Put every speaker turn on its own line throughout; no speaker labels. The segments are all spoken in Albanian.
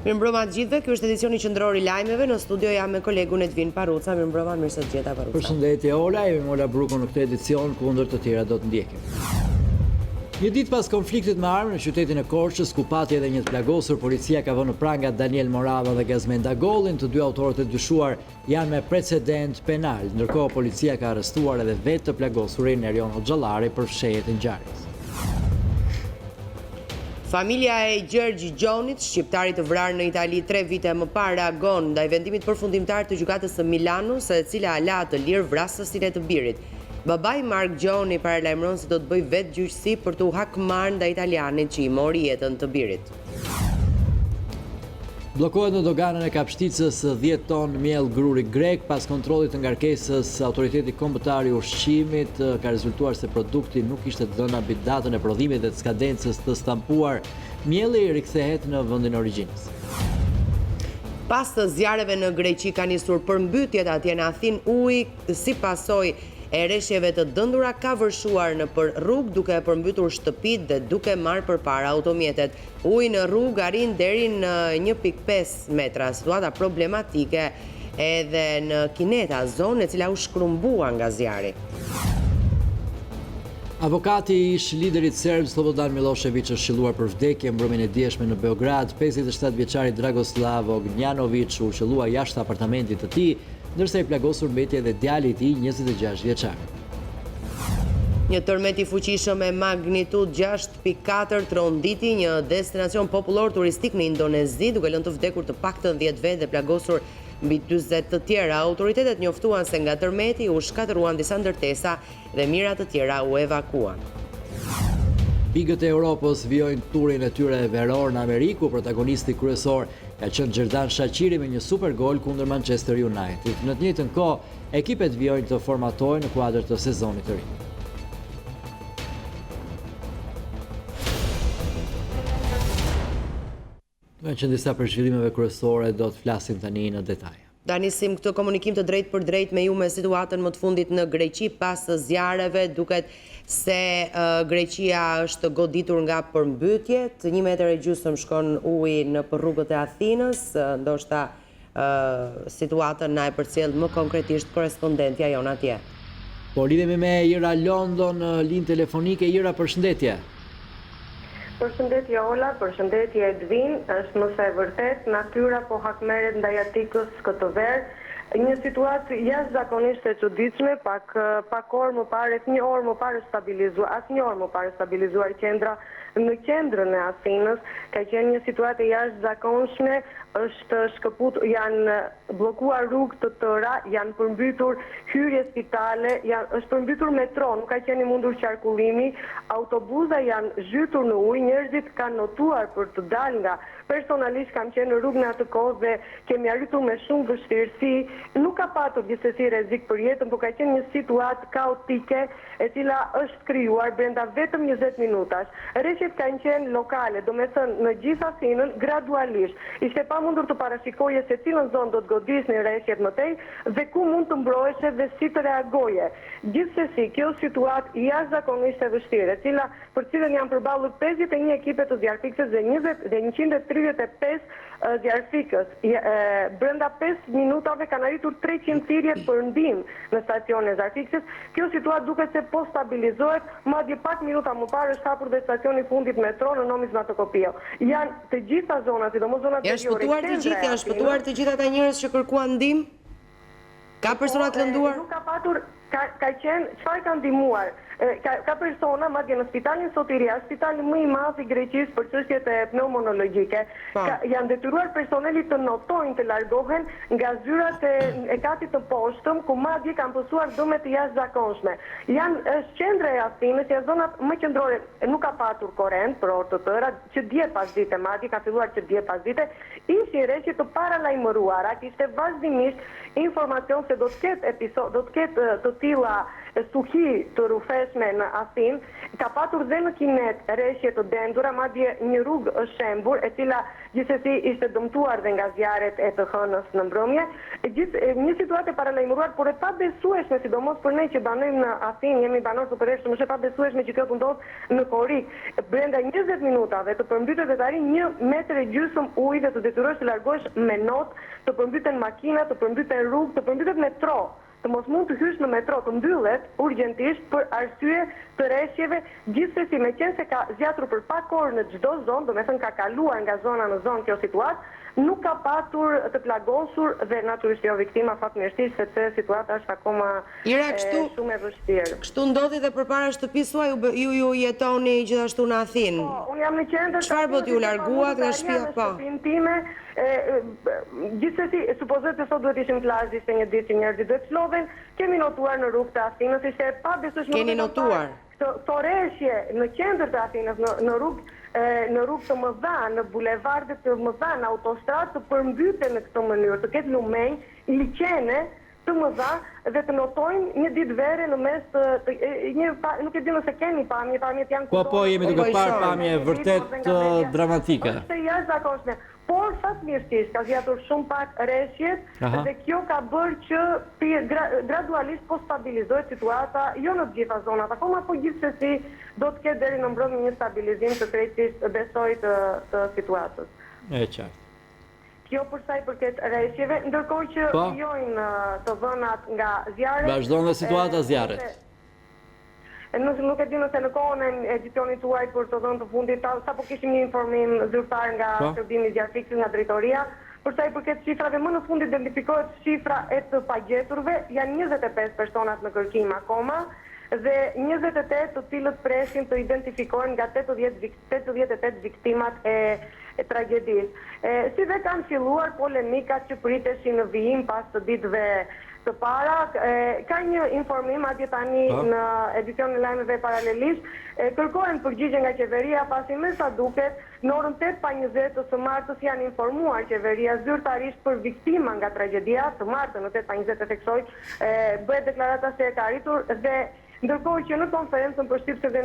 Mirëmbrëma të gjithëve, ky është edicioni qendror i lajmeve. Në studio jam me kolegun Edvin Paruca. Mirëmbrëma, mirë se gjeta Paruca.
Përshëndetje Ola, jemi Mola Bruko në këtë edicion, kundër të tjera do të ndjekim. Një ditë pas konfliktit me armë në qytetin e Korçës, ku pati edhe një të plagosur, policia ka vënë në pranga Daniel Morava dhe Gazmenda Gollin. Të dy autorët e dyshuar janë me precedent penal. Ndërkohë policia ka arrestuar edhe vetë të plagosurin Erion Hoxhallari për fshehjet e ngjarjes.
Familja e Gjergj Gjonit, shqiptarit të vrarë në Itali 3 vite më parë, reagon ndaj vendimit përfundimtar të gjykatës së Milanus, e cila la të lirë vrasësin e të birit. Babai Mark Gjoni paralajmëron se do të bëjë vetë gjyqësi për të u hakmarrë ndaj italianit që i mori jetën të birit.
Bllokohet në doganën e Kapshticës 10 ton miell gruri grek. Pas kontrollit të ngarkesës, autoriteti kombëtar i ushqimit ka rezultuar se produkti nuk ishte dhënë mbi datën e prodhimit dhe të skadencës të stampuar. Mielli rikthehet në vendin e origjinës.
Pas të zjarreve në Greqi ka nisur përmbytjet atje në Athinë. Uji si pasojë e rreshjeve të dëndura ka vërshuar në për rrugë, duke përmbytur shtëpitë dhe duke marrë përpara automjetet. Uji në rrugë arrin deri në 1.5 metra, situata problematike edhe në Kineta, zonë e cila u shkrumbua nga zjarri.
Avokati i ish liderit serb Slobodan Milošević është qelluar për vdekje mbrëmjen e dieshme në Beograd. 57 vjeçari Dragoslav Ognjanović u qellua jashtë apartamentit të tij, ndërsa i plagosur mbeti edhe djali i tij, 26 vjeçar.
Një tërmet i fuqishëm me magnitudë 6.4 tronditi një destinacion popullor turistik në Indonezi, duke lënë të vdekur të paktën 10 vetë dhe plagosur mbi 40 të tjera. Autoritetet njoftuan se nga tërmeti u shkatëruan disa ndërtesa dhe mijëra të tjera u evakuan.
Bigët e Europës vijojnë turin e tyre veror në Ameriku. Protagonisti kryesor ka qenë Xherdan Shaqiri me një super gol kundër Manchester United. Në të njëjtën kohë, ekipet vijojnë të formatojnë në kuadër të sezonit të ri. Që disa për zhvillimeve kryesore do të flasim tani në detaje.
Da nisim këtë komunikim të drejt për drejt me ju me situatën më të fundit në Greqi pas zjarreve. Duket se Greqia është goditur nga përmbytjet. 1,5 metër shkon uji në për rrugët e Athinës. Ndoshta situatën na e përcjell më konkretisht korespondentja jon atje.
Po lidhemi me Ira London, linjë telefonike. Ira, përshëndetje.
Përshëndetje Ola, përshëndetje Edvin, është mëse e vërtet, natyra po hakmerret ndaj Atikës këtë verë. Një situatë jashtëzakonisht e çuditshme, pak orë më parë, një orë më parë stabilizuar qendra në qendrën e Athinës, ka qenë një situatë e jashtëzakonshme, është shkëput, janë bllokuar rrugë të tëra, janë përmbytur hyrje spitale, është përmbytur metro, nuk ka qenë mundur qarkullimi, autobuza janë zhytur në ujë, njerëzit kanë notuar për të dalë nga. Personalisht kam qenë në rrugë në atë kohë dhe kemi arritur me shumë vështirësi. Nuk ka patur gjithsesi rrezik për jetën, por ka qenë një situatë kaotike e cila është krijuar brenda vetëm 20 minutash. Rreshtet kanë qenë lokale, domethënë në gjithë Athinën gradualisht. Ishte pamundur të parashikoje se cilën zonë do të godisnin rreshtet më tej dhe ku mund të mbroheshe dhe si të reagoje. Gjithsesi, kjo situatë jashtëzakonisht e vështirë, për cilën janë përballur 51 ekipe të zjarfikës dhe 135 zjarfikës. Brenda 5 minutave kanë arritur 300 thirrje për ndihmë në stacionin e zjarfikës. Kjo situatë duket se po stabilizohet, madje pak minuta më parë është hapur dhe stacioni i fundit metro në Nomismatokopio. Janë të gjitha zonat, sidomos zonat
veriore. Janë shpëtuar të gjithë ata njerëz që kërkuan ndihmë? Ka persona të lënduar?
Nuk ka patur, ka qenë, çfarë ka ndihmuar? Ka persona, madje në spitalin Sotiria, spitali më i madh i Greqisë për çështjet e pneumologjike, janë detyruar personelit të notojnë të largohen nga zyrat e katit të poshtëm, ku madje kanë pësuar dëme të jashtëzakonshme. Është qendra e Athinës, janë zonat më qendrore, nuk ka patur korrent për orë të tëra, që dje pas dite, madje ka filluar që dje pas dite, ishin rreshje të paralajmëruara, kishte vazhdimisht informacion se do të ketë të tilla suhi të rrufeshme në Athinë, ka patur dhe në Kinet rreshje të dendura, madje një rrugë është shembur, e cila gjithsesi ishte dëmtuar dhe nga zjarret e të hënës në mbrëmje. Një situatë e paralajmëruar, por e pabesueshme, sidomos për ne që banojmë në Athinë, jemi banor të përreshëm, është e pabesueshme që kjo të ndodhë në korrik. Brenda 20 minutave të përmbytet dhe të arrin 1,5 metër ujë dhe të detyrohesh të largohesh me notë, të përmbyten makina, të përmbyten rrugë, të përmbytet metro. Të mos mund të hysh në metro, të mbyllet urgjentisht për arsye të rreshjeve, gjithsesi meqense ka zgjatur për pak orë në çdo zonë, do me thënë ka kaluar nga zona në zonë kjo situatë, nuk ka patur të plagosur dhe natyrisht jo viktima fatmirësisht, sepse situata është akoma shumë e vështirë.
Kështu ndodhi dhe përpara shtëpisë suaj ju jetoni gjithashtu në Athinë.
Po, unë jam në qendër.
Çfarë bëti, u larguat nga shtëpia po?
Gjithsesi, supozohet se sot duhet ishim plazh, ishte një ditë që njerëzit duhet floven, kemi notuar në rrugë të Athinës, ishte pa besueshmëri.
Keni notuar?
Këto rreshje në qendër të Athinës, në rrugë të mëdha, në bulevarde të mëdha, në autostradë të përmbyten në këtë mënyrë, të ketë lumenj, liqene të mëdha dhe të notojnë një ditë vere në mes nuk e di nëse keni pamjet janë
këto. Po, jemi duke parë pamje vërtet dramatike.
Është jashtëzakonshme. Por fatmirësisht ka zgjatur shumë pak rreshjet dhe kjo ka bërë që gradualisht po stabilizohet situata, jo në të gjitha zonat akoma, po gjithsesi do të ketë deri në mbrëmje një stabilizim të krejtësisht besoj të situatës.
E qartë.
Kjo për sa i përket rreshjeve, ndërkohë që vijojnë të vënat nga zjarret.
Vazhdon dhe situata zjarret.
Nuk e di nëse në kohën e edicionit tuaj për të dhënë të fundit, sapo kishim një informim zyrtar nga shërbimi zjarfiksit nga drejtoria, për sa i përket shifrave, më në fund identifikohet shifra e të pagjeturve, janë 25 personat në kërkim akoma, dhe 28 të cilët presin të identifikojnë nga 88 viktimat e tragjedisë. Si dhe kanë filluar polemikat që priteshin në vijim pas të ditëve të para, ka një informim atje tani në edicionin Lajmeve paralelisht, kërkohen përgjigje nga qeveria pasi me sa duket në orën 8:20 të martës janë informuar qeveria zyrtarisht për viktima nga tragjedia, të martën në 8:20 e theksoj, bëhet deklarata se e ka arritur dhe ndërkohë që në konferencën për shtypse dhe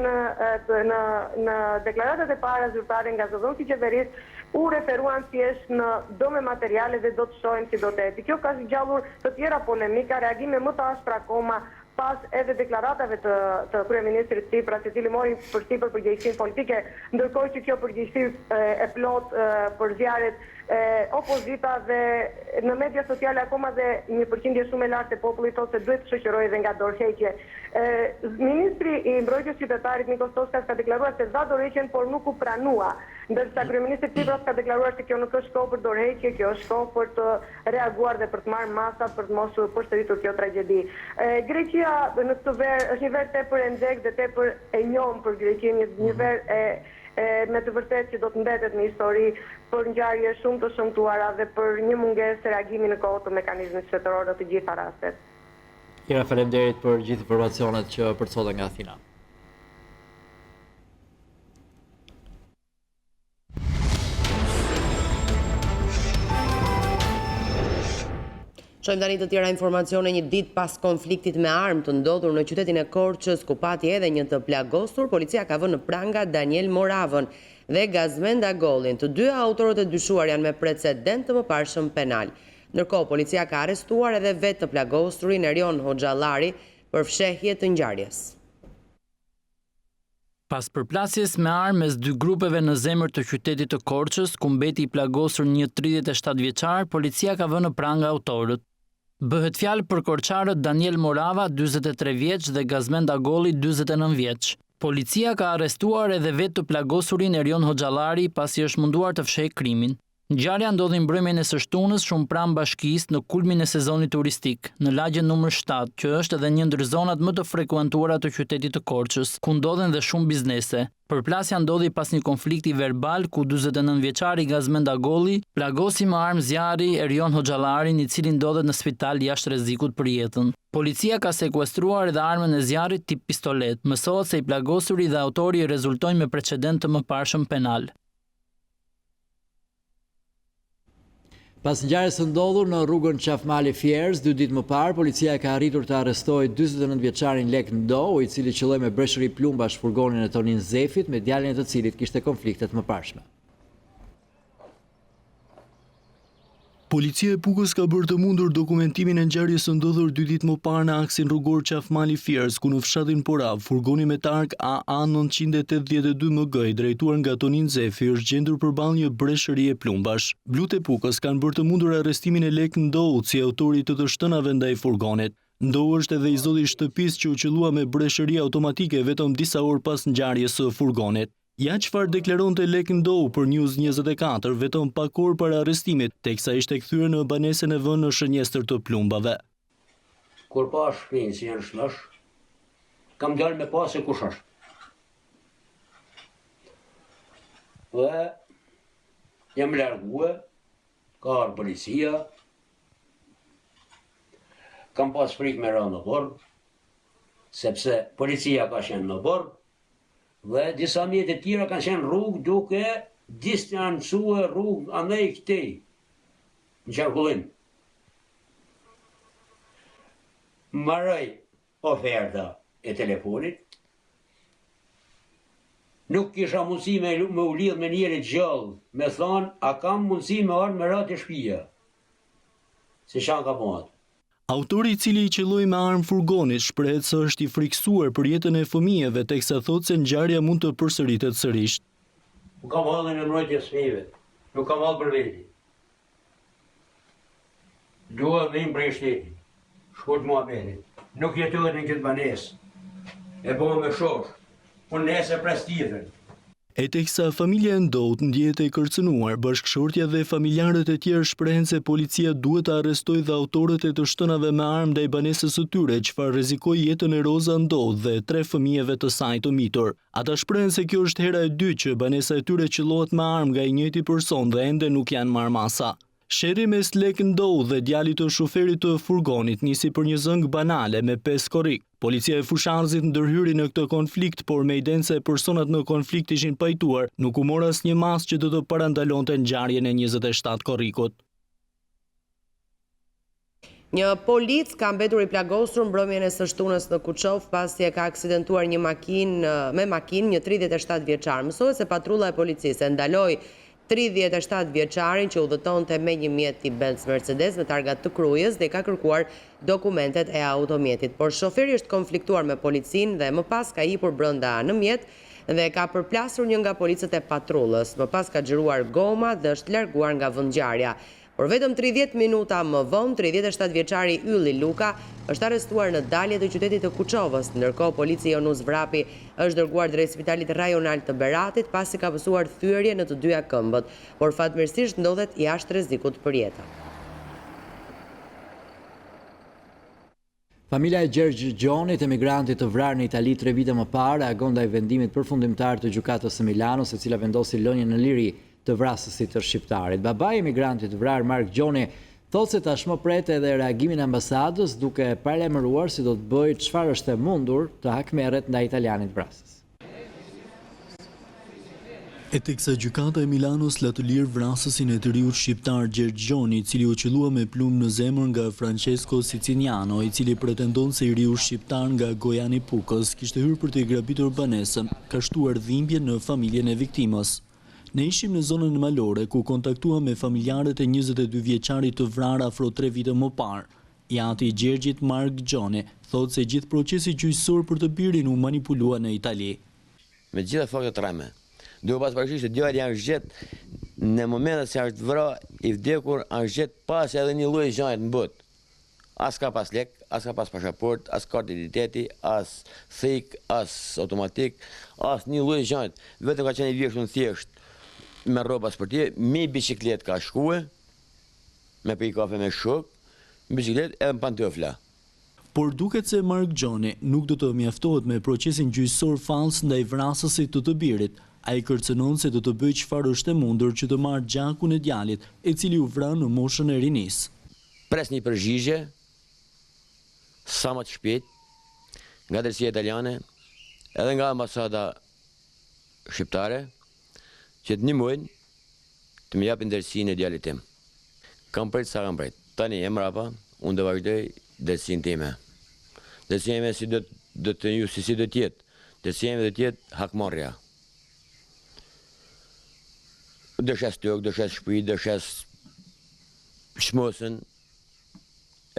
në deklaratat e para zyrtare nga zëdhënësi qeverisë u referuan thjesht në dome materiale dhe do të shohim si do të eti. Kjo ka zgjallur të tjera polemika, reagime më të ashpra akoma pas edhe deklaratave të kryeministrit Tsipras, i cili mori përsipër përgjegjësinë politike, ndërkohë që kjo përgjegjësi e plot për zjarret opozita dhe në media sociale akoma dhe një përqindje shumë e lartë e popullit thotë se duhet të shoqërohej edhe nga dorëheqje. Ministri i mbrojtjes qytetarit Nikos Toskas ka deklaruar se dha dorëheqjen, por nuk u pranua, ndërsa kryeministri Tsipras ka deklaruar se kjo nuk është kohë për dorëheqje, kjo është kohë për të reaguar dhe për të marrë masa për të mos përsëritur kjo tragjedi. Greqia në këtë verë është një verë tepër e ndek dhe tepër e njohur për Greqinë, një verë me të vërtet që do të mbetet në histori për ngjarje shumë të shëmtuara dhe për një mungesë reagimi në kohë të mekanizmit shtetëror në të gjitha rastet.
Kira, faleminderit për gjithë informacionet që përcollen nga Athina.
Shojmë tani të tjera informacione. Një ditë pas konfliktit me armë të ndodhur në qytetin e Korçës, ku pati edhe një të plagosur, policia ka vënë në pranga Daniel Moravën dhe Gazmenda Gollin. Të dy autorët e dyshuar janë me precedent të mëparshëm penal. Ndërkohë, policia ka arrestuar edhe vetë të plagosurin Erion Hoxhallari për fshehje të ngjarjes.
Pas përplasjes me armë mes dy grupeve në zemër të qytetit të Korçës, ku mbeti i plagosur një 37 vjeçar, policia ka vënë në pranga autorët. Bëhet fjalë për korçarët Daniel Morava, 43 vjeç dhe Gazmenda Golli, 49 vjeç. Policia ka arrestuar edhe vetë të plagosurin Erion Hoxhallari pasi është munduar të fshehë krimin. Ngjarja ndodhi mbrëmjen e së shtunës shumë pranë bashkisë në kulmin e sezonit turistik, në lagjen numër 7, që është edhe një ndër zonat më të frekuentuara të qytetit të Korçës, ku ndodhen dhe shumë biznese. Përplasja ndodhi pas një konflikti verbal ku 49 vjeçari Gazmenda Golli plagosi me armë zjarri Erion Hoxhallarin, i cili ndodhet në spital jashtë rrezikut për jetën. Policia ka sekuestruar edhe armën e zjarrit tip pistolet. Mësohet se i plagosuri dhe autori rezultojnë me precedent të mëparshëm penal.
Pas ngjarjes së ndodhur në rrugën Qafmali Fierz, 2 ditë më parë, policia ka arritur të arrestojë 49 vjeçarin Lek Ndo, i cili qëlloi me breshëri plumbash furgonin e Tonin Zefit, me djalin e të cilit kishte konfliktet më parshme.
Policia e Pukës ka bërë të mundur dokumentimin e ngjarjes së ndodhur 2 ditë më parë në aksin rrugor Qafmali Fierz, ku në fshatin Porav, furgoni me targ AA 982 MG i drejtuar nga Tonin Zefi është gjendur përballë një breshërie plumbash. Blut e Pukës kanë bërë të mundur arrestimin e Lek Ndou, si autori të shtënave ndaj furgonit. Ndou është edhe i zoti i shtëpisë që u qellua me breshëri automatike vetëm disa orë pas ngjarjes së furgonit. Ja çfarë deklaronte Lek Ndou për News24 vetëm pak orë para arrestimit, teksa ishte kthyer në banesën e vënë në shënjestër të plumbave.
Kur pa shpinë si janë shlosh, kam dalë me pa se kush është. Dhe jam largue, ka arë policia, kam pas frikë me ra në borë, sepse policia ka qenë në borë, dhe disa mjetë e tjera kanë qenë rrugë duke distancue rrugë andaj këtej në qarkullim. Marroj oferta e telefonit, nuk kisha mundësi me u lidh me njëri gjallë, me thonë, a kam mundësi me ardhë me ratë e shtëpia, se shanë ka bëhat.
Autori i cili i qelloi me armë furgonit shprehet se është i frikësuar për jetën e fëmijëve, teksa thotë se ngjarja mund të përsëritet sërish.
Nuk kam hallën e mbrojtjes fëmijëve, nuk kam hallë për veti. Dua dhe im prej shtetit, shkurt muhabetit. Nuk jetohet në këtë banesë, e bëmë me shosh, unë nese pres tjetër.
E teksa familja e Ndoutë ndjehet e kërcënuar, bashkëshortja dhe familjarët e tjerë shprehen se policia duhet të arrestojë dhe autorët e të shtënave me armë ndaj banesës së tyre, çfarë rrezikoi jetën e Roza Ndoutë dhe 3 fëmijëve të saj të mitur. Ata shprehen se kjo është hera e dytë që banesa e tyre qellohet me armë nga i njëjti person dhe ende nuk janë marrë masa. Sherri mes Lek Ndou dhe djalit të shoferit të furgonit nisi për një zëng banale me 5 korrik. Policia e Fushanzit ndërhyri në këtë konflikt, por me idenë se personat në konflikt ishin pajtuar, nuk u mor asnjë mas që do të parandalonte ngjarjen e 27 korrikut.
Një polic ka mbetur i plagosur mbrëmjen e së shtunës në Kuçov pasi e ka aksidentuar një makinë një 37 vjeçar. Mësohet se patrulla e policisë e ndaloi 37 vjeçarin që udhëtonte me një mjet i Benz Mercedes me targa të Krujës dhe ka kërkuar dokumentet e automjetit, por shoferi është konfliktuar me policinë dhe më pas ka hipur brenda në mjet dhe ka përplasur një nga policët e patrullës. Më pas ka xhiruar goma dhe është larguar nga vendngjarja. Por vetëm 30 minuta më vonë, 37 vjeçari Ylli Luka është arrestuar në dalje të qytetit të Kuçovës. Ndërkohë, policia Jonus Vrapi është dërguar drejt spitalit rajonal të Beratit pasi ka pësuar thyerje në të dyja këmbët, por fatmirësisht ndodhet jashtë rrezikut për jetën.
Familja e Edicioni, emigrantit të vrarë në Itali 3 vite më parë, agon ndaj vendimit përfundimtar të gjykatës së Milanos, e cila vendosi lënien në liri të vrasësit të shqiptarit. Babai i emigrantit vrar Mark Gjoni thotë se tashmë pret edhe reagimin e ambasadës, duke paralajmëruar si do të bëjë çfarë është e mundur të hakmerret ndaj italianit vrasës.
E teksa gjykata e Milanos la të lirë vrasësin e të riut shqiptar Gjoni, i cili u qellua me plumë në zemër nga Francesco Siciliano, i cili pretendon se i riu shqiptar nga Gojani Pukës kishte hyrë për të grabitur banesën, ka shtuar dhimbje në familjen e viktimës. Ne ishim në zonën malore, ku kontaktua me familjarët e 22 vjeçarit të vrarë afro 3 vite më parë. Jati i Gjergjit Mark Gjoni thotë se gjithë procesi gjyqësor për të birin u manipulua në Itali.
Me gjitha faktet trajme, duke pas parasysh se djali janë zgjedh në momentet se është vrarë i vdekur, është zgjedh pas edhe një lloj gjaje në botë. As ka pas lek, as ka pas pasaport, as kartë identiteti, as thik, as automatik, as një lloj gjaje. Vetëm ka qenë i vjeshtur thjesht me rroba sportive, me biciklet ka shkue, me pi kafe me shok, biciklet edhe me pantofla.
Por duket se Mark Gjoni nuk do të mjaftohet me procesin gjyqësor fals ndaj vrasësit të birit. Ai kërcënon se do të bëjë çfarë është e mundur që të marrë gjakun e djalit, e cili u vra në moshën e rinis.
Pres një përgjigje sa më të shpejt nga drejtësia italiane, edhe nga ambasada shqiptare, që të ndihmojnë të më japin drejtësinë e djalit tim. Kam prit sa kam prit. Tani e mrapa, unë do vazhdoj drejtësinë time. Drejtësia ime si do të ju si do të jetë. Drejtësia ime do të jetë hakmarrja. Do shes tokë, do shes shtëpi, do shes shmosën,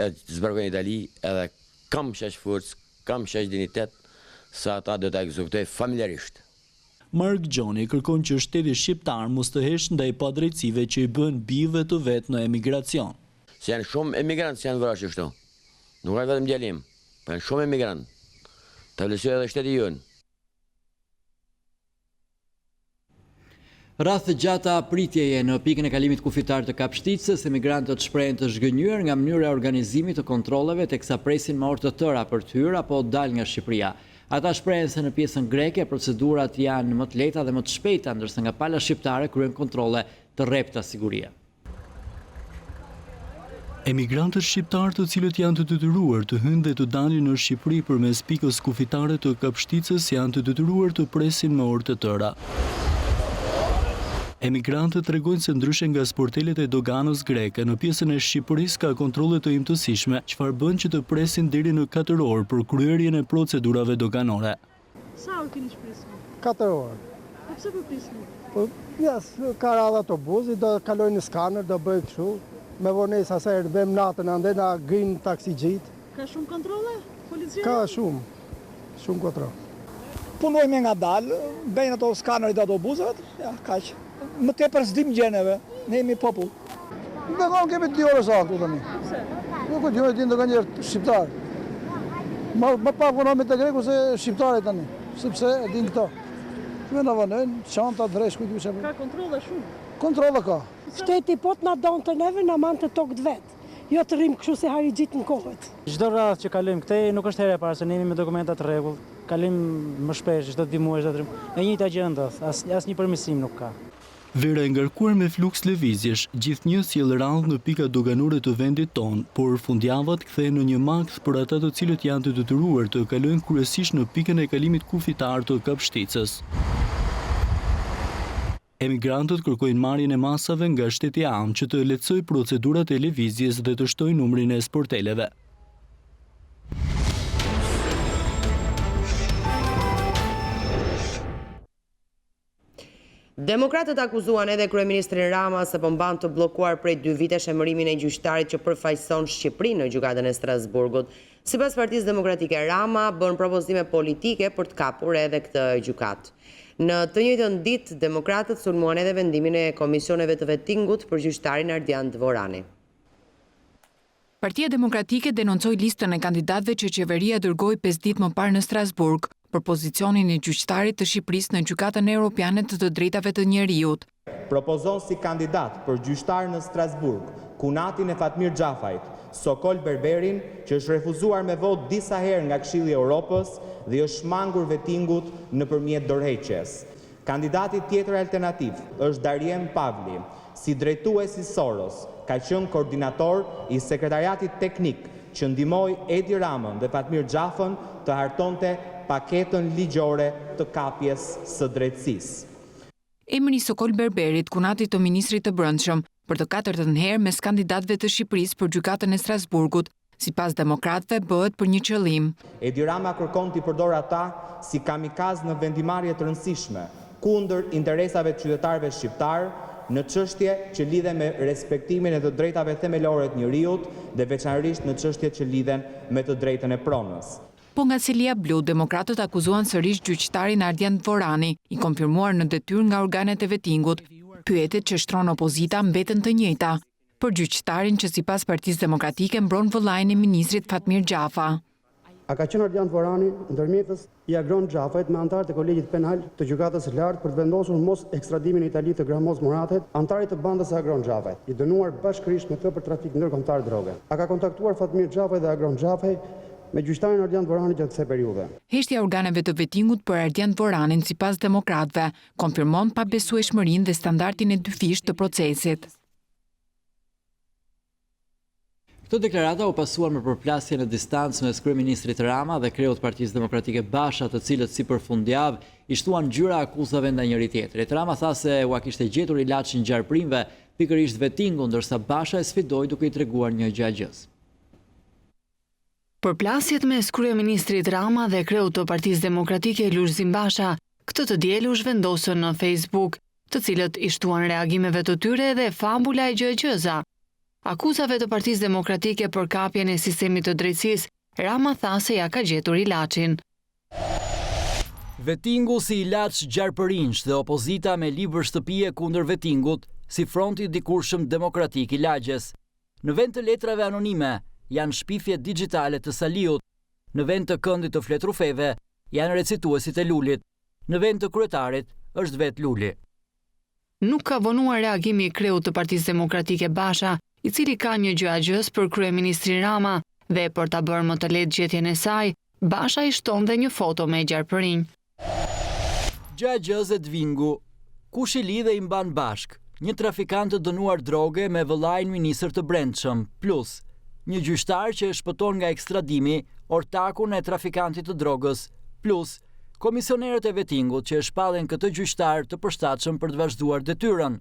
e zbërgoj në Itali, edhe kam shesh forcë, kam shesh dignitet, sa ata do të ekzekutoj familjarisht.
Mark Gjoni kërkon që shteti shqiptar mos të hesh ndaj padrejtësive që i bën bijve të vet në emigracion.
Se janë shumë emigrantë që janë vrarë kështu. Nuk ka vetëm djalim, po janë shumë emigrantë. Ta vlerësoj edhe shteti jonë.
Rreth gjata pritjeje në pikën e kalimit kufitar të Kapshticës, emigrantët shprehen të zhgënjur nga mënyra e organizimit të kontrolleve teksa presin me orë të tëra për të hyrë apo dal nga Shqipëria. Ata shprehen se në pjesën greke procedurat janë më të lehta dhe më të shpejta, ndërsa nga pala shqiptare kryen kontrolle të rrepta sigurie.
Emigrantët shqiptar të cilët janë të detyruar të hynë dhe të dalin në Shqipëri përmes pikës kufitare të Kapshticës janë të detyruar të presin me orë të tëra. Emigrantët tregojnë se ndryshe nga sportelet e doganës greke, në pjesën e Shqipërisë ka kontrolle të imtësishme, çfarë bën që të presin deri në 4 orë për kryerjen e procedurave doganore.
Sa orë keni shpresur?
4 orë.
Po pse po prisni?
Po ka radhë autobusi, do kalojnë në skaner, do bëj kështu. Me vonesa se erdhem natën ande na grin taksigjit.
Ka shumë kontrolle policia?
Ka shumë kontroll.
Punojme nga dalë, bëjnë ato skanerit e autobusëve, ja, kaq. Më tepër s'dim gjeneve, ne jemi popull.
Dhe konë kemi 2 orë saktu të mi.
Pse?
Nuk e djojë ti ndonjë shqiptar. Më pak punojme të greku se shqiptarit tani, sepse e din këto. Me në vënën, çanta, dresh, kujtu që...
Ka kontrolle shumë?
Kontrolle ka.
Shteti po të na donë të neve, na man të tokë të vetë. Jo të rrim kështu se hari gjitë në kohët.
Çdo radhë që kalim këtej nuk është herë e parë se ne jemi me dokumenta të rregull. Kalim më shpesh, çdo 2 muaj, çdo 3 muaj. E njëjta gjë ndodh, asnjë përmirësim nuk ka.
Vera e ngarkuar me fluks lëvizjesh, gjithnjë sjell rradhë në pika doganore të vendit ton, por fundjavat kthehen në një makt për ata të cilët janë të detyruar të kalojnë kryesisht në pikën e kalimit kufitar të Kapshticës. Emigrantët kërkojnë marrjen e masave nga shteti anë që të lehtësojë procedurat e lëvizjes dhe të shtojë numrin e sporteleve.
Demokratët akuzuan edhe kryeministrin Rama se po mban të bllokuar prej 2 vitesh emërimin e gjyqtarit që përfaqëson Shqipërinë në gjykatën e Strasburgut. Sipas Partisë Demokratike, Rama bën propozime politike për të kapur edhe këtë gjykat. Në të njëjtën ditë, demokratët sulmuan edhe vendimin e komisioneve të vettingut për gjyqtarin Ardian Dvorani.
Partia Demokratike denoncoi listën e kandidatëve që qeveria dërgoi 5 ditë më parë në Strasburg për pozicionin e gjyqtarit të Shqipërisë në Gjykatën Europiane të Drejtave të Njeriut.
Propozon si kandidat për gjyqtar në Strasburg kunatin e Fatmir Xhafajt, Sokol Berberin, që është refuzuar me votë disa herë nga Këshilli i Evropës dhe është shmangur vettingut nëpërmjet dorëheqjes. Kandidati tjetër alternativ është Darien Pavli, si drejtues i Soros, ka qenë koordinator i sekretariatit teknik që ndihmoi Edi Ramën dhe Fatmir Xhafën të hartonte paketën ligjore të kapjes së drejtësisë.
Emri Sokol Berberit, kunatit të ministrit të Brendshëm, për të 4ën herë mes kandidatëve të Shqipërisë për gjykatën e Strasburgut, sipas demokratëve bëhet për një qëllim.
Edi Rama kërkon t'i përdor ata si kamikaz në vendimarrje të rëndësishme kundër interesave të qytetarëve shqiptar në çështje që lidhen me respektimin e të drejtave themelore të njerëzit dhe veçanërisht në çështjet që lidhen me të drejtën e pronës.
Po nga Celia Blu, demokratët akuzuan sërish gjyqtarin Ardian Dvorani, i konfirmuar në detyrë nga organet e vettingut. Pyetjet që shtron opozita mbeten të njëjta, për gjyqtarin që sipas Partisë Demokratike mbron vëllain e ministrit Fatmir Xhafa.
A ka qenë Ardian Dvorani ndërmjetës i Agron Xhafajt me antarët e kolegjit penal të gjykatës së lartë për të vendosur mos ekstradimin në Itali të Gramos Moratet, antarit të bandës së Agron Xhafajt, i dënuar bashkërisht me të për trafik ndërkombëtar droge. A ka kontaktuar Fatmir Xhafaj dhe Agron Xhafaj me gjyqtarin Ardian Dvorani gjatë kësaj periudhe?
Heshtja organeve të vettingut për Ardian Dvoranin sipas demokratëve konfirmon pabesueshmërinë dhe standardin e dyfisht të procesit.
Këtë deklarata u pasuar me përplasje në distancë mes kryeministrit Rama dhe kreut Partisë Demokratike Basha, të cilët si përfundjavë i shtuan gjyra akuzave ndaj njëri tjetrit. Rama tha se u kishte gjetur ilaç në gjarprimve pikërisht vettingu, ndërsa Basha e sfidoi duke i treguar një gjagjës.
Përplasjet mes kryeministrit Rama dhe kreut të Partisë Demokratike Lulzim Basha këtë të diel u zhvendosën në Facebook, të cilët i shtuan reagimeve të tyre dhe fabula e gjëgjëza. Akuzave të Partisë Demokratike për kapjen e sistemit të drejtësisë, Rama tha se ja ka gjetur ilaçin.
Vettingu si ilaç gjarpërinj dhe opozita me libër shtëpie kundër vettingut, si fronti dikurshëm demokratik i lagjes. Në vend të letrave anonime, janë shpifjet digjitale të Saliut, në vend të këndit të fletrufeve, janë recituesit e Lulit, në vend të kryetarit është vetë Luli.
Nuk ka vonuar reagimi i kreut të Partisë Demokratike Basha, i cili ka një gjëagjës për kryeministrin Rama, dhe për ta bërë më të lehtë gjetjen e saj, Basha i shton dhe një foto me gjarpërinj.
Gjëagjës e Dvingu, kush i lidhe i mban bashk, një trafikant të dënuar droge me vëllain ministër të brendshëm, plus një gjyqtar që e shpëton nga ekstradimi ortakun e trafikantit të drogës, plus komisionerët e vettingut që e shpallen këtë gjyqtar të përshtatshëm për të vazhduar detyrën.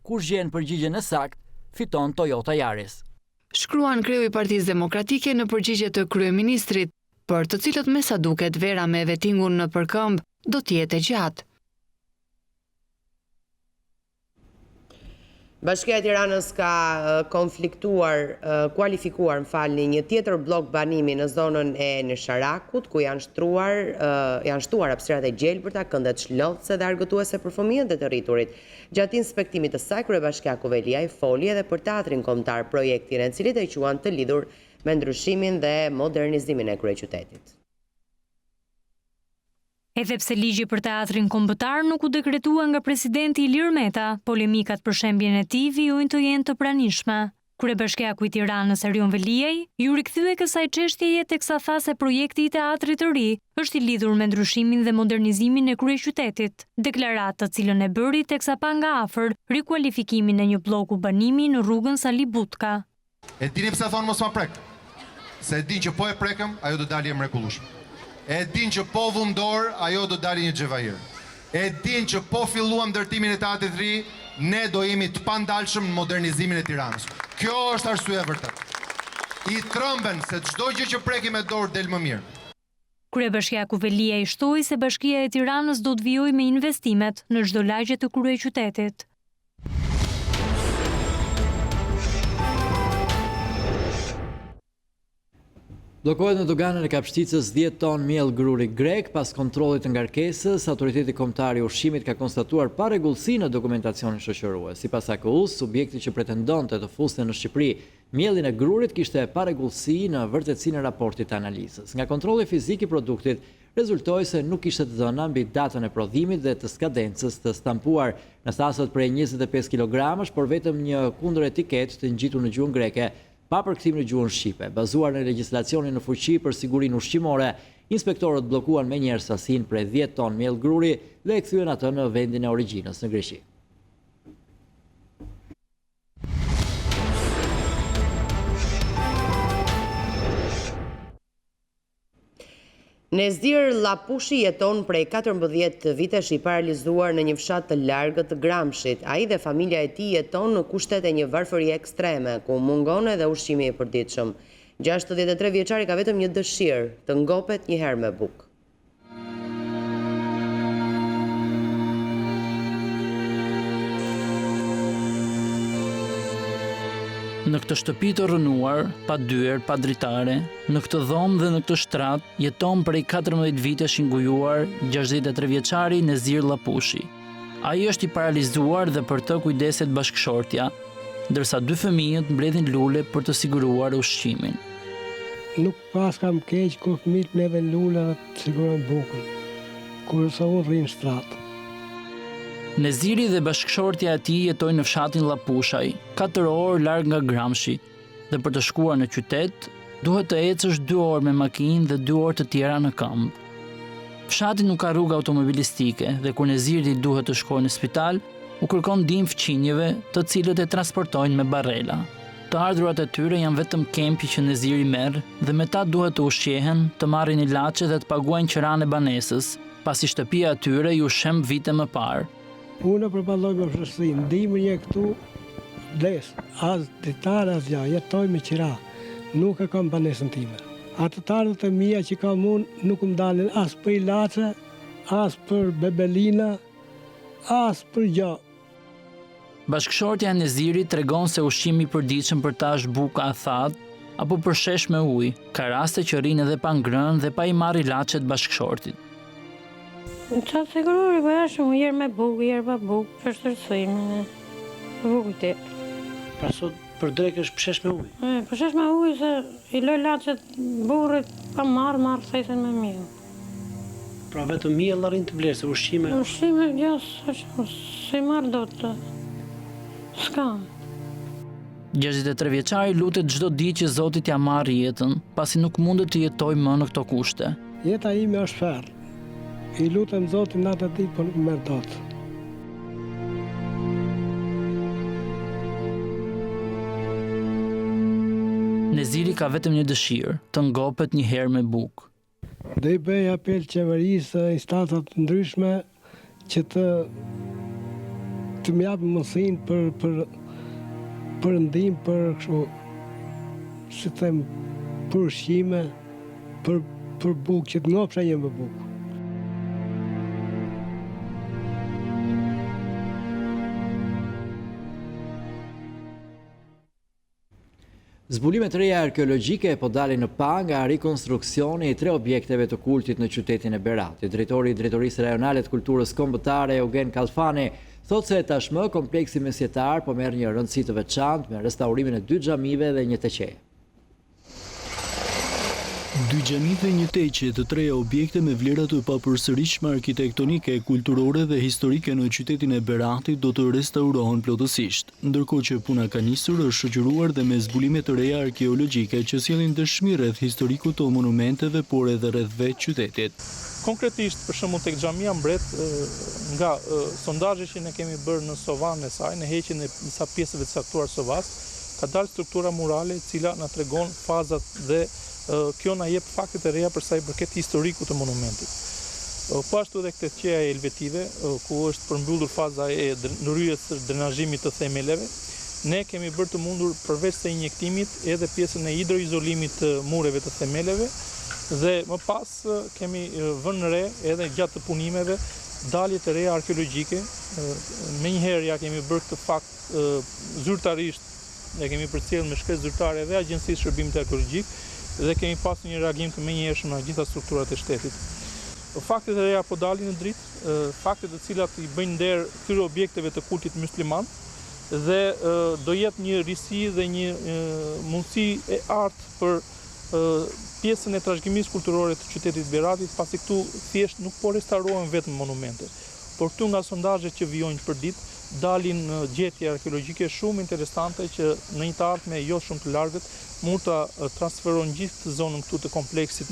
Kush gjen përgjigjen e saktë, fiton Toyota Yaris.
Shkruan kreu i Partisë Demokratike në përgjigje të kryeministrit, për të cilët me sa duket vera me vettingun në përkëmb do të jetë gjatë.
Bashkia e Tiranës ka kualifikuar një tjetër blok banimi në zonën e Nesharakut, ku janë shtuar hapësirat e gjelbërta, këndet shlodhëse dhe argëtuese për fëmijët dhe të rriturit. Gjatë inspektimit të saj, kryebashkiaku Velia i foli edhe për teatrin kombëtar, projektin e cilit e quan të lidhur me ndryshimin dhe modernizimin e kryeqytetit.
Edhe pse ligji për teatrin kombëtar nuk u dekretua nga presidenti Ilir Meta, polemikat për shembjen e tij vijojnë të jenë të pranishme. Kryebashkiaku i Tiranës Erion Veliaj ju rikthye kësaj çështjeje teksa tha se projekti i teatrit të ri është i lidhur me ndryshimin dhe modernizimin e kryeqytetit, deklaratë të cilën e bëri teksa pa nga afër rikualifikimin e një bloku banimi në rrugën Sali Butka.
E dini pse thonë mos ma prek? Se e din që po e prekëm, ajo do dalë e mrekullueshme. E din që po vundor, ajo do dali një xhevahir. E din që po filluam ndërtimin e teatrit të ri, ne do jemi të pandalshëm në modernizimin e Tiranës. Kjo është arsye e vërtetë. I trëmben se çdo gjë që prekim me dorë del më mirë.
Kryebashkiaku Velia i shtoi se Bashkia e Tiranës do të vijojë me investimet në çdo lagje të kryeqytetit.
Blokohet në doganën e Kapshticës 10 ton miell gruri grek. Pas kontrollit të ngarkesës, autoriteti kombëtar i ushqimit ka konstatuar parregullsi në dokumentacionin shoqërues. Sipas AKU-s, subjekti që pretendonte të fuste në Shqipëri miellin e grurit kishte parregullsi në vërtetësinë e raportit të analizës. Nga kontrolli fizik i produktit, rezultoi se nuk kishte të dhëna mbi datën e prodhimit dhe të skadencës të stampuar në sasot prej 25 kg, por vetëm një kundër etiket të ngjitur në gjuhën greke, pa përkthim në gjuhën shqipe. Bazuar në legjislacionin në fuqi për sigurinë ushqimore, inspektorët bllokuan menjëherë sasinë prej 10 ton miell gruri dhe e kthyen atë në vendin e origjinës në Greqi.
Nezdir Lapushi jeton prej 14 vitesh i paralizuar në një fshat të largët të Gramshit. Ai dhe familja e tij jeton në kushtet e një varfërie ekstreme, ku mungon edhe ushqimi i përditshëm. 63 vjeçari ka vetëm një dëshirë, të ngopet një herë me bukë.
Në këtë shtëpi të rënuar, pa dyer, pa dritare, në këtë dhomë dhe në këtë shtrat, jeton prej 14 vitesh i ngujuar 63 vjeçari Nezdir Lapushi. Ai është i paralizuar dhe për të kujdeset bashkëshortja, ndërsa 2 fëmijët mbledhin lule për të siguruar ushqimin.
Nuk pas kam keq kur fëmijët mbledhin lule dhe të sigurojnë bukën, kur sa unë rri në shtrat.
Neziri dhe bashkëshortja e tij jetojnë në fshatin Lapushaj, 4 orë larg nga Gramshi, dhe për të shkuar në qytet, duhet të ecësh 2 orë me makinë dhe 2 orë të tjera në këmbë. Fshati nuk ka rrugë automobilistike dhe kur Neziri duhet të shkojë në spital, u kërkon ndihmë fëmijëve, të cilët e transportojnë me barrela. Të ardhurat e tyre janë vetëm kempi që Neziri merr dhe me ta duhet të ushqehen, të marrin ilaçe dhe të paguajnë qiranë e banesës, pasi shtëpia e tyre ju shemb vite më parë.
Unë përballoj me vështirësi, ndihmë një këtu les, as ditar as ja, jetoj me qira, nuk e kam banesën time. Atëtarët e mia që kam unë nuk më dalin as për ilaçe, as për bebelina, as për gjë.
Bashkëshortja e Nezirit tregon se ushqimi i përditshëm për ta është buka e thatë apo përshesh me ujë. Ka raste që rrinë edhe pa ngrënë dhe pa i marrë ilaçet bashkëshortit.
Qatë sigurori po jashtë herë me bukë, herë pa bukë, për shtërësime, bukë të.
Pra sot për drekësh përshesh me ujë?
Përshesh me ujë se i loj laçet burrit pa marrë thesen me miell.
Pra vetëm miell arrin të blesh, se ushqime...
Ushqime, jo, se marrë do të... S'ka.
63 vjeçari lutet çdo ditë që Zoti t'ia marrë jetën, pasi nuk mundet të jetojë më në këto kushte.
Jeta ime është ferr. I lutem Zotin natë ditë, por nuk më merr dot.
Neziri ka vetëm një dëshirë, të ngopet një herë me bukë.
Dhe i bëj apel qeverisë, instancat të ndryshme që të më japë mundësinë për ndihmë, për kështu, si them, për ushqime, për bukë, që të ngopsha një me bukë.
Zbulimet reja arkeologjike po dalin në pa nga rikonstruksioni i 3 objekteve të kultit në qytetin e Beratit. Drejtori i Drejtorisë Rajonale të Kulturës Kombëtare Eugen Kalfani thotë se tashmë kompleksi mesjetar po merr një rëndësi të veçantë me restaurimin e 2 xhamive dhe një teqe.
2 xhami dhe një teqe, të 3 objekte me vlera të papërsëritshme arkitektonike, kulturore dhe historike në qytetin e Beratit do të restaurohen plotësisht, ndërkohë që puna ka nisur është shoqëruar dhe me zbulime të reja arkeologjike që sjellin dëshmi rreth historikut të monumenteve, por edhe rreth vetë qytetit.
Konkretisht, për shembull tek xhamia Mbret, nga sondazhet që ne kemi bërë në sovan e saj, në heqjen e disa pjesëve të caktuar sovas, ka dalë struktura murale e cila na tregon fazat dhe kjo na jep faktet e reja për sa i përket historikut të monumentit. Po ashtu edhe këtë teqeja e helvetive, ku është përmbyllur faza e ndryjes së drenazhimit të themeleve, ne kemi bërë të mundur përveç se injektimit edhe pjesën e hidroizolimit të mureve të themeleve, dhe më pas kemi vënë re edhe gjatë të punimeve dalje të reja arkeologjike. Menjëherë ja kemi bërë këtë fakt zyrtarisht, ne kemi përcjellur me shkresë zyrtare dhe Agjencisë Shërbimit Arkeologjik dhe kemi pasur një reagim të menjëhershëm nga gjitha strukturat e shtetit. Faktet e reja po dalin në dritë, faktet të cilat i bëjnë nder këtyre objekteve të kultit musliman dhe do jetë një risi dhe një mundësi e artë për pjesën e trashëgimisë kulturore të qytetit Beratit, pasi këtu thjesht nuk po restaurohen vetëm monumente, por këtu nga sondazhet që vijojnë për ditë dalin gjetje arkeologjike shumë interesante që në një të ardhme jo shumë të largët mund të transferojnë gjithë zonën këtu të kompleksit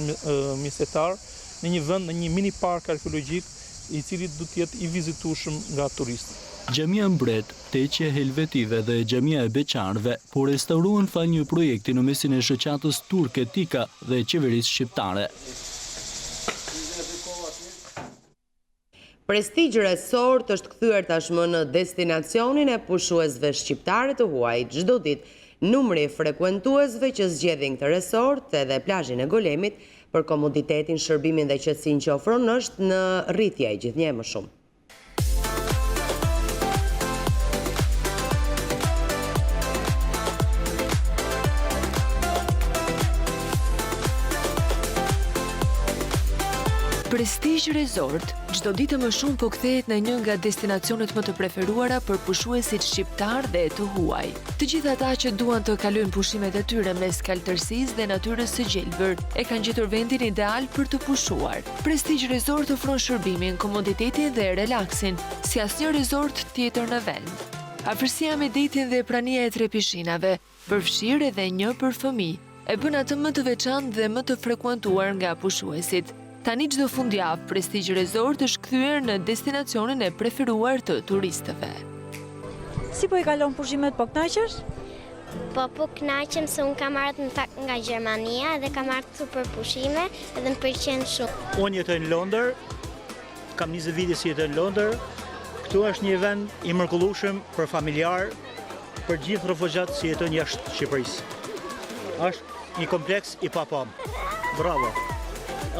mesjetar në një vend, në një mini park arkeologjik i cili do të jetë i vizitueshëm nga turistët.
Xhamia Mbret, teqe helvetive dhe xhamia e Beqarëve po restaurohen fa një projekti në mesin e shoqatës turke Tika dhe qeverisë shqiptare.
Prestigj Resort është kthyer tashmë në destinacionin e pushuesve shqiptare të huaj. Çdo ditë numri i frekuentuesve që zgjedhin këtë resort edhe plazhin e Golemit për komoditetin, shërbimin dhe qetësinë që ofron është në rritje, gjithnjë më shumë.
Prestigj Resort, çdo ditë më shumë po kthehet në një nga destinacionet më të preferuara për pushuesit shqiptar dhe të huaj. Të gjithë ata që duan të kalojnë pushimet e tyre mes kaltërsisë dhe natyrës së gjelbër e kanë gjetur vendin ideal për të pushuar. Prestigj Resort ofron shërbimin, komoditetin dhe relaksin, si asnjë resort tjetër në vend. Afërsia me detin dhe prania e 3 pishinave, përfshirë edhe një për fëmijë, e bën atë më të veçantë dhe më të frekuentuar nga pushuesit. Tani çdo fundjavë, Prestigj Resort është kthyer në destinacionin e preferuar të turistëve.
Si po i kalon pushimet, po kënaqesh?
Po kënaqem se unë kam ardhur në fakt nga Gjermania dhe kam ardhur për pushime edhe më pëlqen shumë.
Unë jetoj në Londër, kam 20 vite si jetoj në Londër. Këtu është një vend i mrekullueshëm për familjar,
për gjithë refugjat që jetojnë jashtë Shqipërisë. Është një kompleks i papam. Bravo.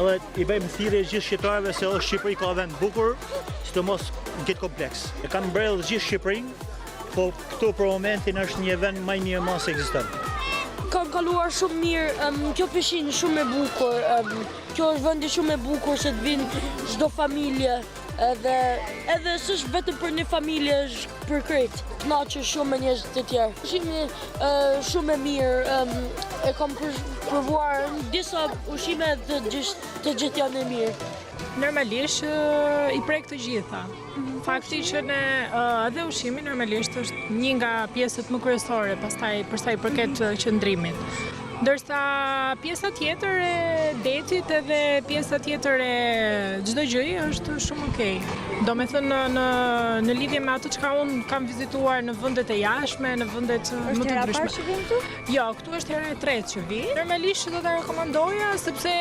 Edhe i bëjmë thirrje gjithë shqiptarëve se edhe Shqipëri ka vend bukur, sidomos në këtë kompleks. E kanë mbredhur gjithë Shqipërinë, po këtu për momentin është një vend më i mirë mas ekziston.
Kam kaluar shumë mirë, kjo pishinë shumë e bukur, kjo është vendi shumë e bukur se të vinë çdo familje, edhe s'është vetëm për një familje, është për krejt. Kënaqesh shumë me njerëz të tjerë. Ushqimi shumë e mirë, e kam provuar disa ushqime të gjithë janë e mirë.
Normalisht i prek të gjitha. Fakti që ne edhe ushqimi normalisht është një nga pjesët më kryesore pastaj për sa i përket qëndrimit. Ndërsa pjesa tjetër e detit edhe pjesa tjetër e çdo gjëje është shumë okej. Do me thënë në lidhje me atë çka unë kam vizituar në vendet e jashtme, në vendet më të ndryshme. Është hera parë që vim këtu? Jo, këtu është hera e tretë që vi. Normalisht do ta rekomandoja sepse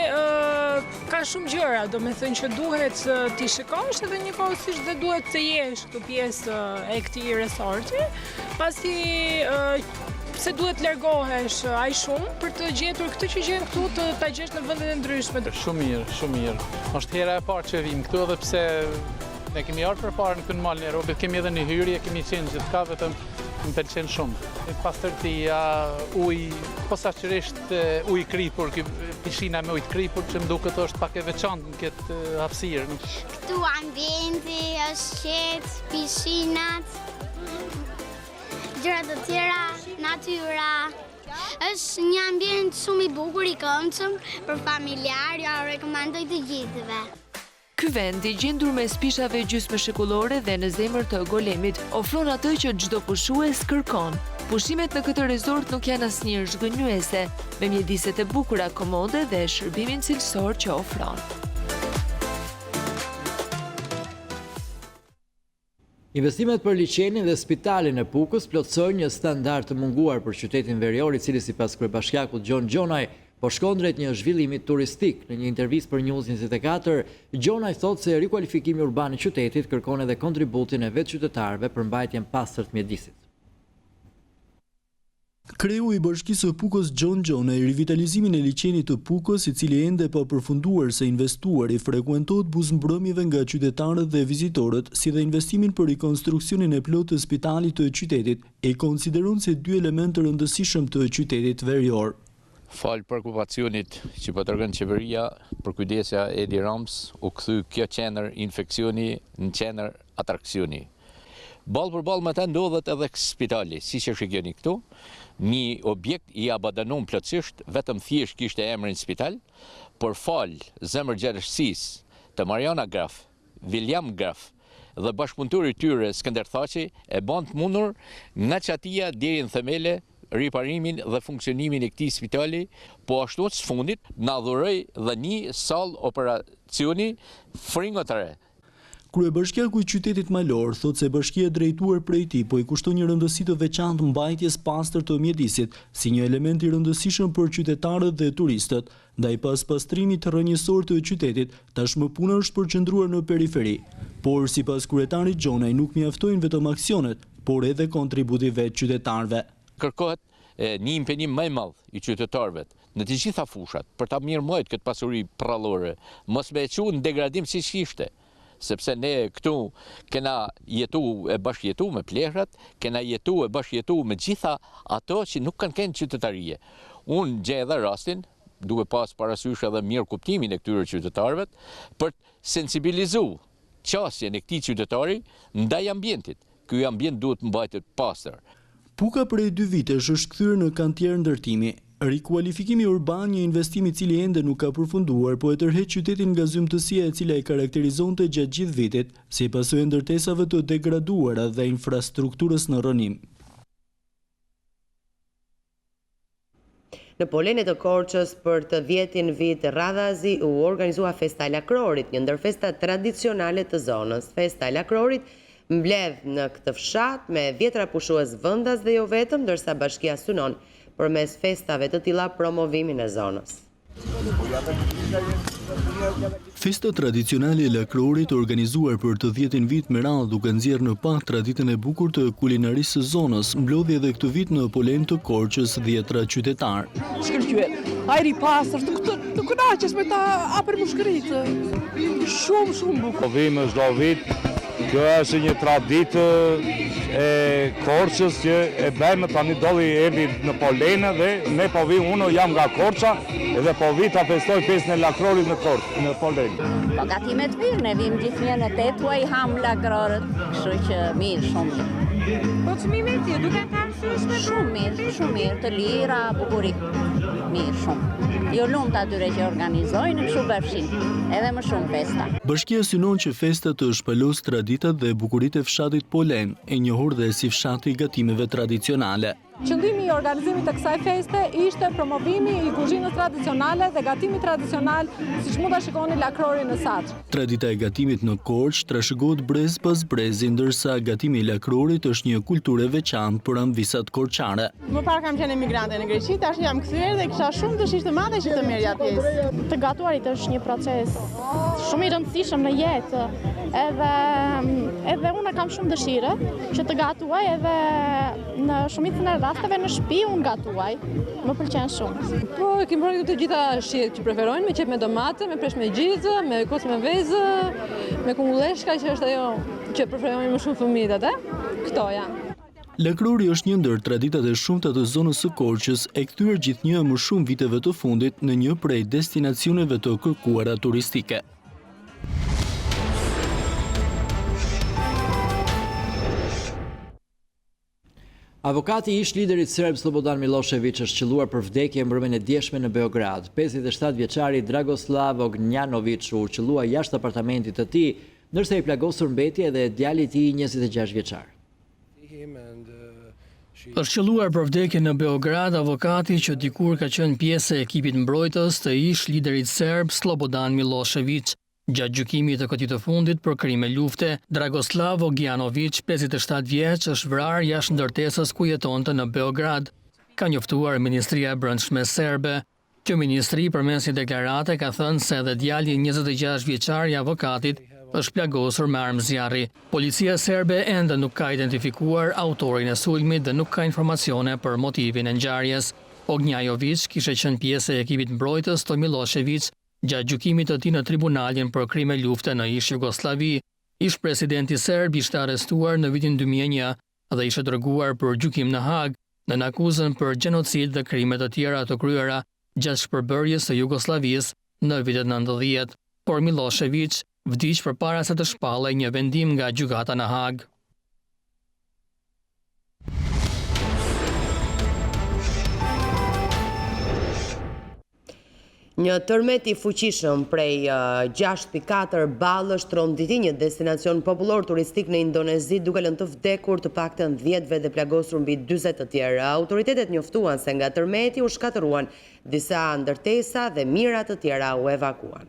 ka shumë gjëra, do me thënë që duhet t'i shikosh edhe njëkohësisht dhe duhet të jesh këtu pjesë e këtij resorti, pasi se duhet largohesh aq shumë për të gjetur këtë që gjen këtu të ta gjesh në vendet e ndryshme.
Shumë mirë, shumë mirë. Është hera e parë që vim këtu edhe pse ne kemi ardhur përpara në këtë malin e Europit, kemi edhe një hyrje, kemi qenë gjithka, vetëm më pëlqen shumë. Pastërtia, ujë, posaçërisht ujë kripur, pishina me ujë kripur që më duket është pak e veçantë në këtë hapësirë.
Këtu ambienti është qetë, pishinat, gjëra të tjera, natyra. Është një ambient shumë i bukur i këndshëm për familjar, ja rekomandoj të gjithëve.
Ky vend i gjendur mes pishave gjysmë shekullore dhe në zemër të golemit ofron atë që çdo pushues kërkon. Pushimet në këtë resort nuk janë asnjëherë zgënjyese, me mjediset e bukura, komode dhe shërbimin cilësor që ofron.
Investimet për liçenin dhe spitalin e Pukës plotësojnë një standard të munguar për qytetin verior, i cili sipas kryebashkiakut Gjonaj po shkon drejt një zhvillimi turistik. Në një intervistë për News24, Gjonaj thotë se rikualifikimi urban i qytetit kërkon edhe kontributin e vetë qytetarëve për mbajtjen pastërt mjedisit.
Kreu i Bashkisë së Pukës Gjonaj rivitalizimin e liçenit të Pukës, i cili ende pa përfunduar se investuar, i frekuentohet buzëmbrëmjeve nga qytetarët dhe vizitorët, si dhe investimin për rikonstruksionin e plotë të spitalit të qytetit, e konsideron se dy elementë të rëndësishëm të qytetit verior.
Falë preokupacionit që po tregon qeveria për kujdesja e Edi Rams, u kthy kjo qendër infekcioni në qendër atraksioni. Ballë për ballë me të ndodhet edhe spitali, si që shikoni këtu, një objekt i abandonum plotësisht, vetëm thjesht kishte emrin spital, por falë zemërgjerësisë të Mariana Graf, William Graf dhe bashkëpunëtori i tyre Skënder Thaçi e bën të mundur nga çatia deri në themele riparimin dhe funksionimin e këtij spitali, po ashtu së fundit na dhuroi dhe një sallë operacioni fringotare.
Kryebashkiaku i qytetit malor thotë se bashkia e drejtuar prej tij po i kushton një rëndësi të veçantë mbajtjes pastër të mjedisit, si një element i rëndësishëm për qytetarët dhe turistët. Ndaj pas pastrimit rrënjësor të qytetit, tashmë puna është përqendruar në periferi. Por sipas kryetarit Gjonaj nuk mjaftojnë vetëm aksionet, por edhe kontributi vetë qytetarëve.
Kërkohet një impenim më i madh i qytetarëve në të gjitha fushat për ta mirëmbajtur këtë pasuri prallore, mos me e çuar në degradim siç ishte. Sepse ne këtu kena jetu e bashkëjetu me plehrat, kena jetu e bashkëjetu me gjitha ato që nuk kanë qytetarie. Unë gjej edhe rastin, duhe pas parasysh edhe mirë kuptimin e këtyre qytetarëve, për të sensibilizuar qasjen e këtij qytetari ndaj ambientit. Ky ambient duhet mbajtur pastër.
Puka prej 2 vitesh është kthyer në kantier ndërtimi. Rikualifikimi urban, një investim i cili ende nuk ka përfunduar, po e tërheq qytetin nga zymtësia e cila e karakterizonte gjatë gjithë vitit, si pasojë e ndërtesave të degraduara dhe infrastrukturës në rrënim.
Në Polenë të Korçës për të 10 vit radhazi u organizua Festa e Lakrorit, një ndër festat tradicionale të zonës. Festa e Lakrorit mbledh në këtë fshat me vjetra pushues vendas dhe jo vetëm, ndërsa bashkia synon përmes festave të tilla promovimin e zonës.
Festa tradicionale e lakrorit organizuar për të 10-in vit me radhë duke nxjerrë në pak traditën e bukur të kulinarisë së zonës, mblodhi edhe këtë vit në Polen të Korçës 10 qytetar.
Shkëlqyer, ajri i pastër, të kënaqesh me ta hapër mushkëritë. Shumë bukur.
Po vim çdo vit. Kjo është një traditë e Korçës që e bëjmë tani dolli evi në Polenë dhe ne po vim, unë jam nga Korça edhe po vi ta festoj festën e lakrorit në Korçë, në Polenë.
Po gatimet mirë, ne vim gjithnjë në tetuaj ham lakrorët, kështu që mirë, shumë mirë.
Po çmimet ti, duke të arsyeshme?
Shumë mirë, të lira, bukurik. Mirë, shumë. Jo lumt atyre që organizojnë, kështu bërfshin, edhe më shumë festa.
Bashkia synon që festa të shpalos traditat dhe bukuritë e fshatit Polen, e njohur dhe si fshati i gatimeve tradicionale.
Qëllimi i organizimit të kësaj feste ishte promovimi i kuzhinës tradicionale dhe gatimit tradicional, siç mund ta shikoni lakrorin në Saç.
Tradita e gatimit në Korçë trashëgohet brez pas brezi, ndërsa gatimi i lakrorit është një kulturë e veçantë për amvisat korçare.
Më parë kam qenë emigrante në Greqi, tash jam kthyer dhe kisha shumë dëshirë të madhe që të merrja pjesë.
Të gatuarit është një proces shumë i rëndësishëm në jetë, edhe unë kam shumë dëshirë që të gatuaj edhe në shumicën e rasteve në shtëpi unë gatuaj, më pëlqen shumë.
Po, kemi bërë të gjitha shihet që preferojnë, me qep me domate, me presh me gjizë, me kos me vezë, me kungulleshka, që është ajo që preferojnë më shumë fëmijët atë. Këto janë.
Lakrori është një ndër traditat e shumta të zonës së Korçës, e kthyer gjithnjë më shumë viteve të fundit në një prej destinacioneve të kërkuara turistike.
Avokati i ish liderit serb Slobodan Milošević është qelluar për vdekje mbrëmjen e djeshme në Beograd. 57 vjeçari Dragoslav Ognjanović u qellua jashtë apartamentit të tij, ndërsa i plagosur mbeti edhe djali i tij 26 vjeçar.
Është qelluar për vdekje në Beograd avokati që dikur ka qenë pjesë e ekipit mbrojtës të ish liderit serb Slobodan Milošević. Gjatë gjykimit të këtij të fundit për krime lufte, Dragoslav Ognjanović, 57 vjeç, është vrarë jashtë ndërtesës ku jetonte në Beograd, ka njoftuar Ministria e Brendshme serbe. Kjo ministri përmes një deklarate ka thënë se edhe djali 26 vjeçar i avokatit është plagosur me armë zjarri. Policia serbe ende nuk ka identifikuar autorin e sulmit dhe nuk ka informacione për motivin e ngjarjes. Ognjanović kishte qenë pjesë e ekipit mbrojtës të Milošević gjatë gjykimit të tij në tribunalin për krime lufte në ish Jugosllavi. Ish presidenti serb ishte arrestuar në vitin 2001 dhe ishte dërguar për gjykim në Hag në akuzën për gjenocid dhe krime të tjera të kryera gjatë shpërbërjes së Jugosllavisë në vitet 90, por Milošević vdiq përpara se të shpallej një vendim nga gjykata në Hag.
Një tërmet i fuqishëm prej 6.4 balësh tronditi një destinacion popullor turistik në Indonezi duke lënë të vdekur të paktën 10 dhe plagosur mbi 40 të tjerë. Autoritetet njoftuan se nga tërmeti u shkatëruan disa ndërtesa dhe mijëra të tjera u evakuan.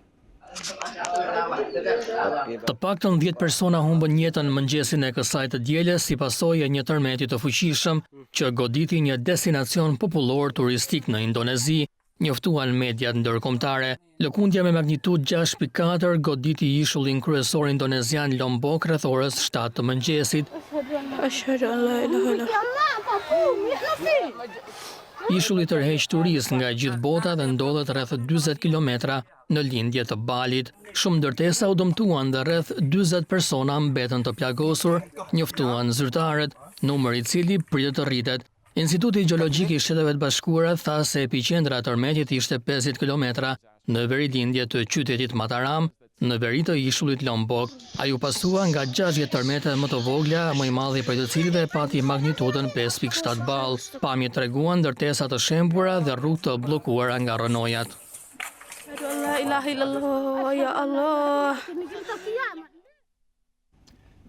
Të paktën 10 persona humbën jetën në mëngjesin e kësaj të dielës si pasojë e një tërmeti të fuqishëm që goditi një destinacion popullor turistik në Indonezi. Njoftuan mediat ndërkombëtare. Lëkundja me magnitudë 6.4 goditi ishullin kryesor indonezian Lombok rreth orës 7 të mëngjesit. Ishulli tërheq turist nga gjithë bota dhe ndodhet rreth 40 kilometra në lindje të Balit. Shumë ndërtesa u dëmtuan dhe rreth 40 persona mbetën të plagosur, njoftuan zyrtarët, numër i cili pritet të rritet. Instituti Gjeologjik i Shteteve të Bashkuara tha se epiqendra e tërmetit ishte 50 kilometra në verilindje të qytetit Mataram, në veri të ishullit Lombok. Ai u pasua nga 60 tërmete më të vogla, më i madhi prej të cilëve pati magnitudën 5.7 ball. Pamjet treguan ndërtesa të shembura dhe rrugë të bllokuara nga rënojat.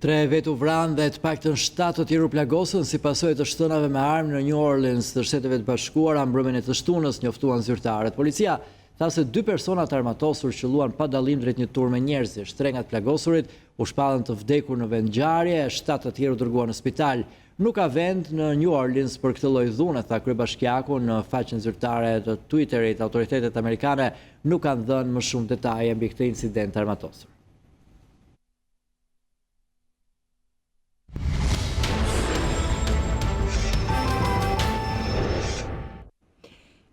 Tre vetë u vranë dhe të paktën 7 të tjerë u plagosën si pasojë të shtënave me armë në New Orleans të Shteteve të Bashkuara mbrëmjen e të shtunës, njoftuan zyrtarët. Policia tha se 2 persona të armatosur qelluan pa dallim drejt një turme njerëzish. 3 nga të plagosurit u shpallën të vdekur në vend ngjarje, 7 të tjerë u dërguan në spital. Nuk ka vend në New Orleans për këtë lloj dhune, tha kryebashkiaku në faqen zyrtare të Twitterit. Autoritetet amerikane nuk kanë dhënë më shumë detaje mbi këtë incident armatosur.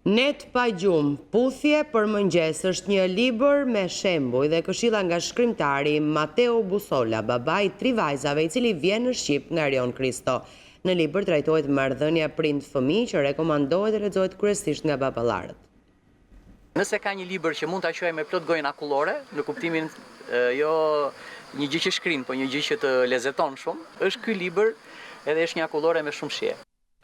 Net pa gjumë, puthje për mëngjes është një libër me shembuj dhe këshilla nga shkrimtari Mateo Busola, baba i 3 vajzave i cili vjen në Shqip nga Rion Kristo. Në libër trajtohet marrëdhënia prind-fëmijë që rekomandohet të lexohet kryesisht nga baballarët.
Nëse ka një libër që mund ta quaj me plot gojën akullore, në kuptimin jo një gjë që shkrin, po një gjë që të lezeton shumë, është ky libër edhe është një akullore me shumë shije.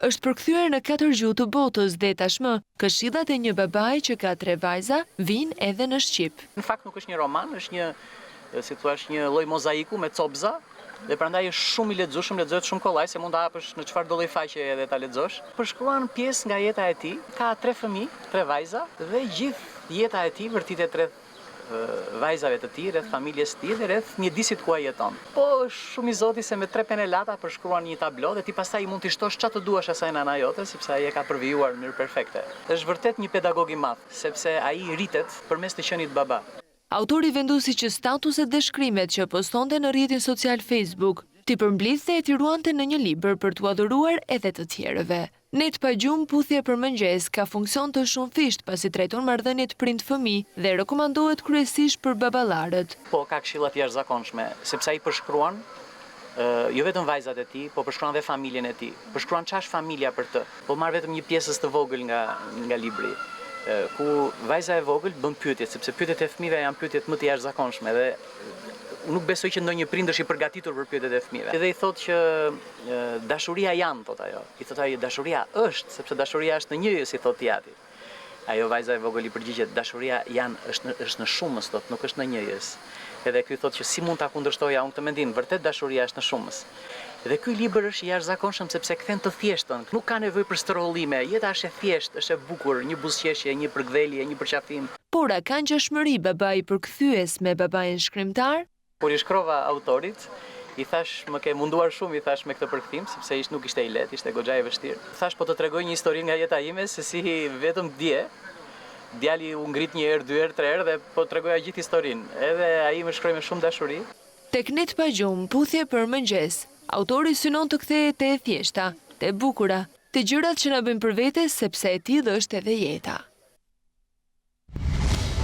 Është përkthyer në 4 gjuhë të botës dhe tashmë këshillat e një babai që ka 3 vajza vijnë edhe në Shqip.
Në fakt nuk është një roman, është një, si thua, një lloj mozaiku me copza dhe prandaj është shumë i lexueshëm, lexohet shumë kollaj se mund ta hapësh në çfarë do lloj faqe edhe ta lexosh. Përshkruan pjesë nga jeta e tij, ka 3 fëmijë, 3 vajza dhe gjithë jeta e tij vërtetet rreth vajzave të tij, rreth familjes së tij dhe rreth mjedisit ku ai jeton. Po është shumë i zoti se me 3 penelata përshkruan një tablo dhe ti pastaj mund t'i shtosh çfarë të duash asaj nana jote, sepse ai e ka përvijuar në mënyrë perfekte. Është vërtet një pedagog i madh, sepse ai rritet përmes të qenit baba.
Autori vendosi që statuset dhe shkrimet që postonte në rrjetin social Facebook t'i përmblidhte e t'i ruante në një libër për t'u adhuruar edhe të tjerëve. Net pa gjumë, puthje për mëngjes ka funksion të shumëfisht pasi trajton marrëdhëniet prind-fëmijë dhe rekomandohet kryesisht për baballarët.
Po ka këshilla të jashtëzakonshme, sepse ai përshkruan jo vetëm vajzat e tij, po përshkruan dhe familjen e tij. Përshkruan ç'është familja për të. Po marr vetëm një pjesës të vogël nga libri, ku vajza e vogël bën pyetje, sepse pyetjet e fëmijëve janë pyetjet më të jashtëzakonshme dhe nuk besoj që ndonjë prind është i përgatitur për pyetjet e fëmijëve. Edhe i thotë që dashuria janë, thot ajo. I thotë ajo dashuria është, sepse dashuria është në njëjë, si thotë Tiati. Ajo vajza e vogël i përgjigjet, dashuria janë është në shumës, thotë, nuk është në njëjës. Edhe ky thotë që si mund ta kundërshtoja unë këtë mendim, vërtet dashuria është në shumës. Dhe ky libër është i jashtëzakonshëm sepse kthen të thjeshtën, nuk ka nevojë për strollime, jeta është e thjeshtë, është e bukur, një buzëqeshje, një përgdhelje, një përqafim.
Por a ka ngjashmëri babai përkthyes me babain shkrimtar?
Kur i shkrova autorit, i thash më ke munduar shumë, i thash me këtë përkthim, sepse nuk ishte i lehtë, ishte goxha e vështirë. Thash po të tregoj një histori nga jeta ime se si vetëm djali u ngrit 1 herë, 2 herë, 3 herë dhe po tregoja gjithë historinë. Edhe ai më shkroi me shumë dashuri.
Tek Net pa gjumë, puthje për mëngjes, autori synon të kthehet te e thjeshta, te e bukura, te gjërat që na bëjnë për vete sepse e tillë është edhe jeta.